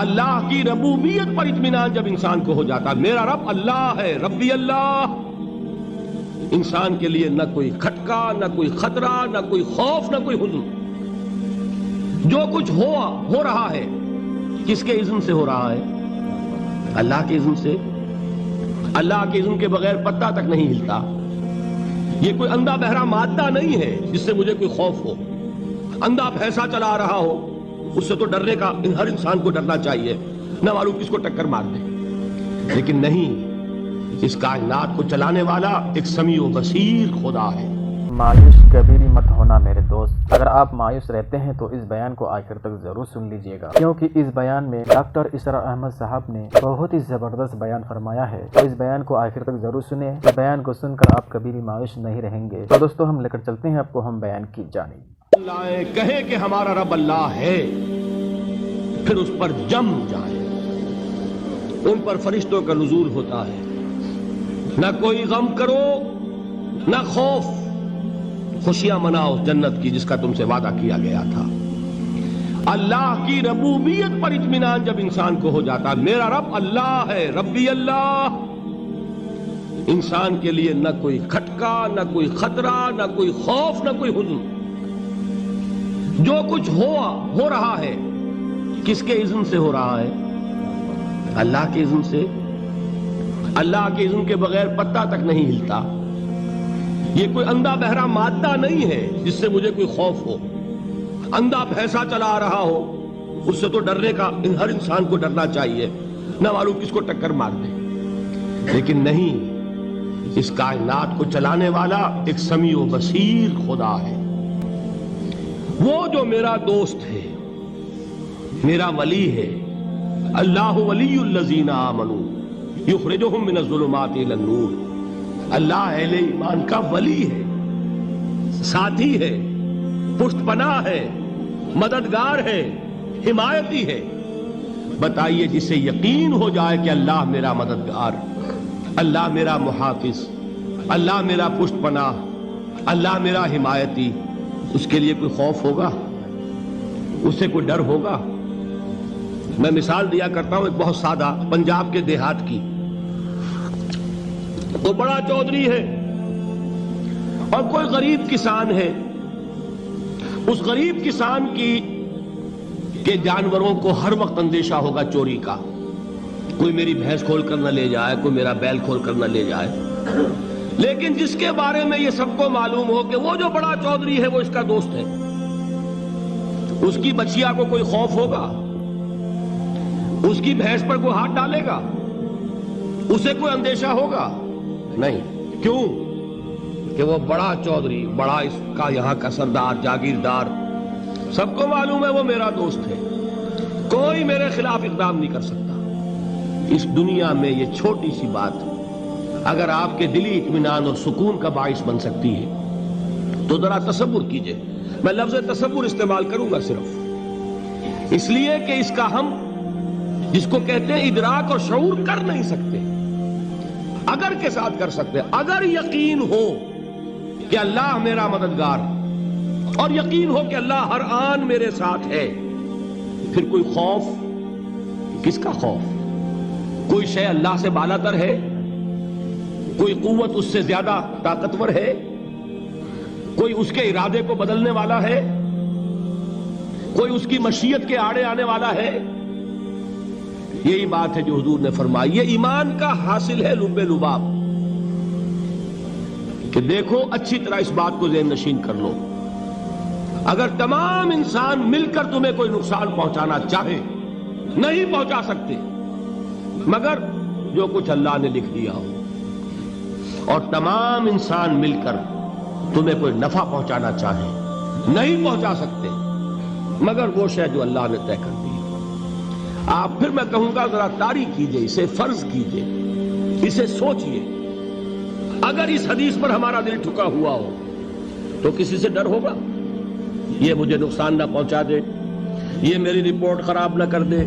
اللہ کی ربوبیت پر اطمینان جب انسان کو ہو جاتا، میرا رب اللہ ہے، ربی اللہ، انسان کے لیے نہ کوئی کھٹکا، نہ کوئی خطرہ، نہ کوئی خوف، نہ کوئی حزن۔ جو کچھ ہو رہا ہے کس کے اذن سے ہو رہا ہے؟ اللہ کے اذن سے۔ اللہ کے اذن کے بغیر پتہ تک نہیں ہلتا۔ یہ کوئی اندھا بہرا مادہ نہیں ہے جس سے مجھے کوئی خوف ہو۔ اندھا بھینسا چلا رہا ہو اس سے تو ڈرنے کا ہر انسان کو ڈرنا چاہیے، نہ معلوم کس کو ٹکر مار دے۔ لیکن نہیں، اس کائنات کو چلانے والا ایک سمیع و بصیر خدا ہے۔ مایوس کبھی بھی مت ہونا میرے دوست۔ اگر آپ مایوس رہتے ہیں تو اس بیان کو آخر تک ضرور سن لیجئے گا، کیونکہ اس بیان میں ڈاکٹر اسرار احمد صاحب نے بہت ہی زبردست بیان فرمایا ہے۔ تو اس بیان کو آخر تک ضرور سنیں، اس بیان کو سن کر آپ کبھی بھی مایوس نہیں رہیں گے۔ تو دوستو ہم لے کر چلتے ہیں آپ کو ہم بیان کی جانب۔ اللہ کہے کہ ہمارا رب اللہ ہے، پھر اس پر جم جائے۔ ان پر فرشتوں کا نزول ہوتا ہے۔ نہ کوئی غم کرو نہ خوف، خوشیاں مناؤ جنت کی جس کا تم سے وعدہ کیا گیا تھا۔ اللہ کی ربوبیت پر اطمینان جب انسان کو ہو جاتا، میرا رب اللہ ہے، ربی اللہ، انسان کے لیے نہ کوئی کھٹکا، نہ کوئی خطرہ، نہ کوئی خوف، نہ کوئی حزن۔ جو کچھ ہو رہا ہے کس کے اذن سے ہو رہا ہے؟ اللہ کے اذن سے۔ اللہ کے اذن کے بغیر پتہ تک نہیں ہلتا۔ یہ کوئی اندھا بہرا مادہ نہیں ہے جس سے مجھے کوئی خوف ہو۔ اندھا بھینسا چلا رہا ہو اس سے تو ڈرنے کا ہر انسان کو ڈرنا چاہیے، نہ معلوم کس کو ٹکر مار دے۔ لیکن نہیں، اس کائنات کو چلانے والا ایک سمیع و بصیر خدا ہے۔ وہ جو میرا دوست ہے، میرا ولی ہے۔ اللہ ولی الذین آمنوا یخرجہم من الظلمات الی النور۔ اللہ اہل ایمان کا ولی ہے، ساتھی ہے، پشت پناہ ہے، مددگار ہے، حمایتی ہے۔ بتائیے جسے یقین ہو جائے کہ اللہ میرا مددگار، اللہ میرا محافظ، اللہ میرا پشت پناہ، اللہ میرا حمایتی، اس کے لیے کوئی خوف ہوگا؟ اس سے کوئی ڈر ہوگا؟ میں مثال دیا کرتا ہوں ایک بہت سادہ پنجاب کے دیہات کی۔ وہ بڑا چودھری ہے اور کوئی غریب کسان ہے۔ اس غریب کسان کے جانوروں کو ہر وقت اندیشہ ہوگا چوری کا، کوئی میری بھینس کھول کر نہ لے جائے، کوئی میرا بیل کھول کر نہ لے جائے۔ لیکن جس کے بارے میں یہ سب کو معلوم ہو کہ وہ جو بڑا چودھری ہے وہ اس کا دوست ہے، اس کی بچیا کو کوئی خوف ہوگا؟ اس کی بھینس پر کوئی ہاتھ ڈالے گا؟ اسے کوئی اندیشہ ہوگا؟ نہیں۔ کیوں؟ کہ وہ بڑا چودھری، بڑا اس کا یہاں کا سردار، جاگیردار، سب کو معلوم ہے وہ میرا دوست ہے، کوئی میرے خلاف اقدام نہیں کر سکتا۔ اس دنیا میں یہ چھوٹی سی بات اگر آپ کے دلی اطمینان اور سکون کا باعث بن سکتی ہے تو ذرا تصور کیجئے۔ میں لفظ تصور استعمال کروں گا صرف اس لیے کہ اس کا ہم جس کو کہتے ہیں ادراک اور شعور کر نہیں سکتے، اگر کے ساتھ کر سکتے۔ اگر یقین ہو کہ اللہ میرا مددگار اور یقین ہو کہ اللہ ہر آن میرے ساتھ ہے، پھر کوئی خوف، کس کا خوف؟ کوئی شے اللہ سے بالاتر ہے؟ کوئی قوت اس سے زیادہ طاقتور ہے؟ کوئی اس کے ارادے کو بدلنے والا ہے؟ کوئی اس کی مشیت کے آڑے آنے والا ہے؟ یہی بات ہے جو حضور نے فرمائی۔ یہ ایمان کا حاصل ہے لب لباب، کہ دیکھو اچھی طرح اس بات کو ذہن نشین کر لو، اگر تمام انسان مل کر تمہیں کوئی نقصان پہنچانا چاہے نہیں پہنچا سکتے، مگر جو کچھ اللہ نے لکھ دیا ہو، اور تمام انسان مل کر تمہیں کوئی نفع پہنچانا چاہے نہیں پہنچا سکتے، مگر وہ شے جو اللہ نے طے کر دی۔ آپ پھر میں کہوں گا ذرا طاری کیجئے، اسے فرض کیجئے، اسے سوچئے۔ اگر اس حدیث پر ہمارا دل ٹھکا ہوا ہو تو کسی سے ڈر ہوگا؟ یہ مجھے نقصان نہ پہنچا دے، یہ میری رپورٹ خراب نہ کر دے،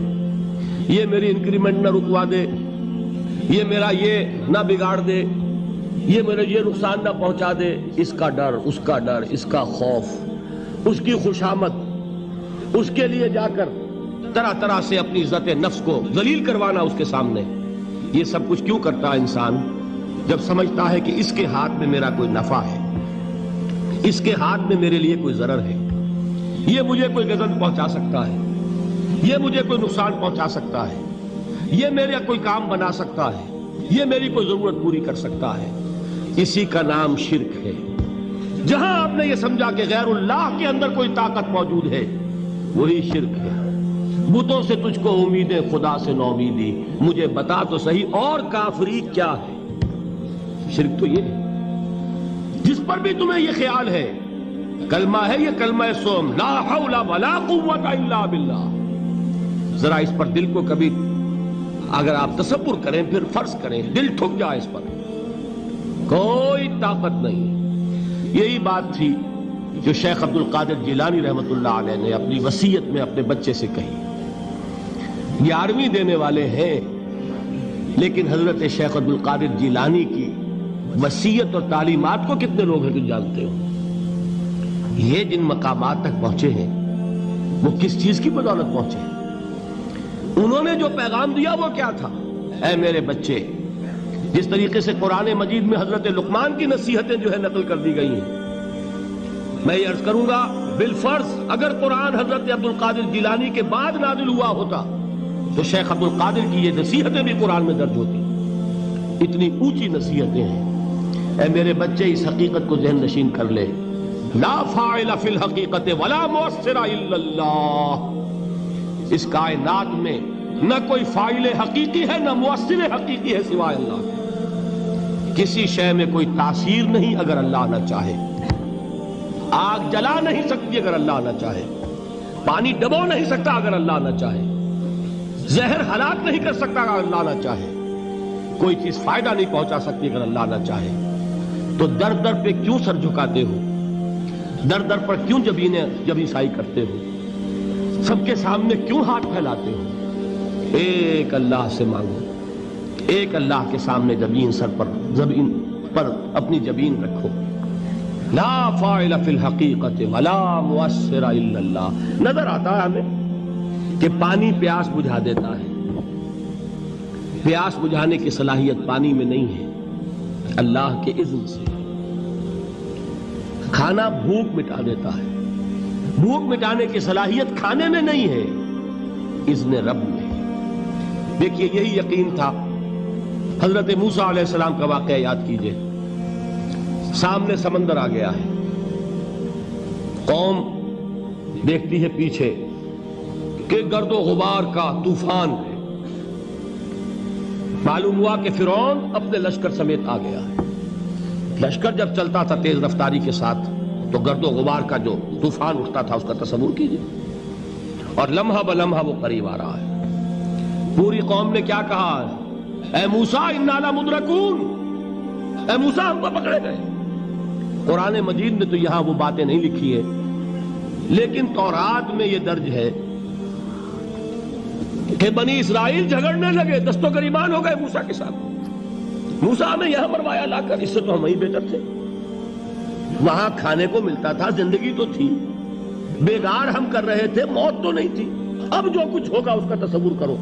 یہ میری انکریمنٹ نہ رکوا دے، یہ میرا یہ نہ بگاڑ دے، یہ میرے یہ نقصان نہ پہنچا دے۔ اس کا ڈر، اس کا ڈر، اس کا خوف، اس کی خوشامد، اس کے لیے جا کر طرح طرح سے اپنی عزت نفس کو ذلیل کروانا اس کے سامنے. یہ سب کچھ کیوں کرتا ہے انسان؟ جب سمجھتا ہے کہ اس کے ہاتھ میں میرا کوئی نفع ہے، اس کے ہاتھ میں میرے لیے کوئی ضرر ہے، یہ مجھے کوئی غضب پہنچا سکتا ہے، یہ مجھے کوئی نقصان پہنچا سکتا ہے، یہ میرا کوئی کام بنا سکتا ہے، یہ میری کوئی ضرورت پوری کر سکتا ہے. اسی کا نام شرک ہے. جہاں آپ نے یہ سمجھا کہ غیر اللہ کے اندر کوئی طاقت موجود ہے، وہی شرک ہے. بتوں سے تجھ کو امیدیں، خدا سے نومیدی، مجھے بتا تو صحیح اور کافری کیا ہے. شرک تو یہ ہے. جس پر بھی تمہیں یہ خیال ہے کلمہ ہے، یہ کلمہ سوم، لا حول ولا قوت الا باللہ. ذرا اس پر دل کو کبھی اگر آپ تصور کریں، پھر فرض کریں، دل ٹھک جائے اس پر، کوئی طاقت نہیں. یہی بات تھی جو شیخ عبد القادر جیلانی رحمت اللہ علیہ نے اپنی وصیت میں اپنے بچے سے کہی. 11ویں دینے والے ہیں، لیکن حضرت شیخ عبد القادر جیلانی کی وصیت اور تعلیمات کو کتنے لوگ ہیں تم جانتے ہو؟ یہ جن مقامات تک پہنچے ہیں وہ کس چیز کی بدولت پہنچے ہیں؟ انہوں نے جو پیغام دیا وہ کیا تھا؟ اے میرے بچے، جس طریقے سے قرآن مجید میں حضرت لقمان کی نصیحتیں جو ہے نقل کر دی گئی ہیں، میں یہ عرض کروں گا بالفرض اگر قرآن حضرت عبد القادر جیلانی کے بعد نازل ہوا ہوتا تو شیخ عبد القادر کی یہ نصیحتیں بھی قرآن میں درج ہوتی. اتنی اونچی نصیحتیں ہیں. اے میرے بچے، اس حقیقت کو ذہن نشین کر لے، لا فاعل فی الحقیقت ولا مؤثر الا اللہ. اس کائنات میں نہ کوئی فاعل حقیقی ہے نہ مؤثر حقیقی ہے سوائے اللہ کے. کسی شے میں کوئی تاثیر نہیں اگر اللہ نہ چاہے. آگ جلا نہیں سکتی اگر اللہ نہ چاہے. پانی ڈبو نہیں سکتا اگر اللہ نہ چاہے. زہر ہلاک نہیں کر سکتا اگر اللہ نہ چاہے. کوئی چیز فائدہ نہیں پہنچا سکتی اگر اللہ نہ چاہے. تو در در پہ کیوں سر جھکاتے ہو؟ در در پر کیوں جبیں سائی کرتے ہو؟ سب کے سامنے کیوں ہاتھ پھیلاتے ہو؟ ایک اللہ سے مانگو، ایک اللہ کے سامنے زمین پر اپنی جبین رکھو. لا فاعل فی الحقیقت ولا مؤثر الا اللہ. نظر آتا ہے ہمیں کہ پانی پیاس بجھا دیتا ہے. پیاس بجھانے کی صلاحیت پانی میں نہیں ہے، اللہ کے اذن سے. کھانا بھوک مٹا دیتا ہے، بھوک مٹانے کی صلاحیت کھانے میں نہیں ہے، اذن رب میں. دیکھیے یہی یقین تھا. حضرت موسیٰ علیہ السلام کا واقعہ یاد کیجئے. سامنے سمندر آ گیا ہے، قوم دیکھتی ہے پیچھے کہ گرد و غبار کا طوفان ہے. معلوم ہوا کہ فرعون اپنے لشکر سمیت آ گیا ہے. لشکر جب چلتا تھا تیز رفتاری کے ساتھ تو گرد و غبار کا جو طوفان اٹھتا تھا اس کا تصور کیجئے. اور لمحہ بلمحہ وہ قریب آ رہا ہے. پوری قوم نے کیا کہا؟ اے موسیٰ انا لمدرکون، اے موسیٰ ہم کو پکڑے گئے. قرآن مجید نے تو یہاں وہ باتیں نہیں لکھی ہے، لیکن تورات میں یہ درج ہے کہ بنی اسرائیل جھگڑنے لگے، دست و گریبان ہو گئے موسیٰ کے ساتھ. موسیٰ ہمیں یہاں مروایا لا کر، اس سے تو ہم وہیں بہتر تھے. وہاں کھانے کو ملتا تھا، زندگی تو تھی، بیگار ہم کر رہے تھے، موت تو نہیں تھی. اب جو کچھ ہوگا اس کا تصور کرو،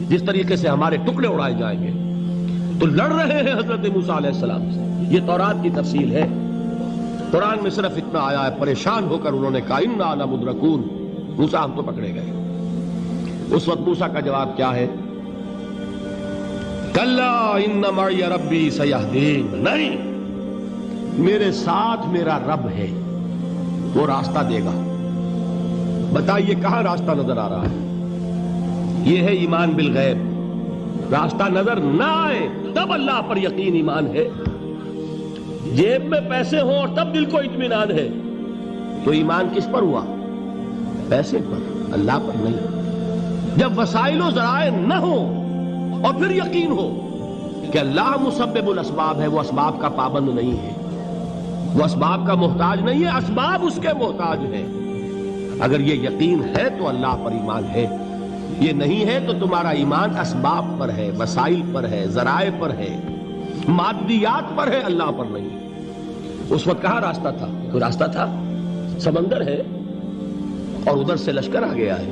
جس طریقے سے ہمارے ٹکڑے اڑائے جائیں گے. تو لڑ رہے ہیں حضرت موسیٰ علیہ السلام سے. یہ تورات کی تفصیل ہے. قرآن میں صرف اتنا آیا ہے، پریشان ہو کر انہوں نے کہا انا لمدرکون، موسیٰ ہم تو پکڑے گئے. اس وقت موسیٰ کا جواب کیا ہے؟ کلا ان معی ربی سیہدین. نہیں، میرے ساتھ میرا رب ہے، وہ راستہ دے گا. بتائیے کہاں راستہ نظر آ رہا ہے؟ یہ ہے ایمان بالغیب. راستہ نظر نہ آئے تب اللہ پر یقین ایمان ہے. جیب میں پیسے ہوں اور تب دل کو اطمینان ہے تو ایمان کس پر ہوا؟ پیسے پر، اللہ پر نہیں. جب وسائل و ذرائع نہ ہوں اور پھر یقین ہو کہ اللہ مسبب الاسباب ہے، وہ اسباب کا پابند نہیں ہے، وہ اسباب کا محتاج نہیں ہے، اسباب اس کے محتاج ہیں. اگر یہ یقین ہے تو اللہ پر ایمان ہے. یہ نہیں ہے تو تمہارا ایمان اسباب پر ہے، وسائل پر ہے، ذرائع پر ہے، مادیات پر ہے، اللہ پر نہیں. اس وقت کہاں راستہ تھا؟ کوئی راستہ تھا؟ سمندر ہے اور ادھر سے لشکر آ گیا ہے.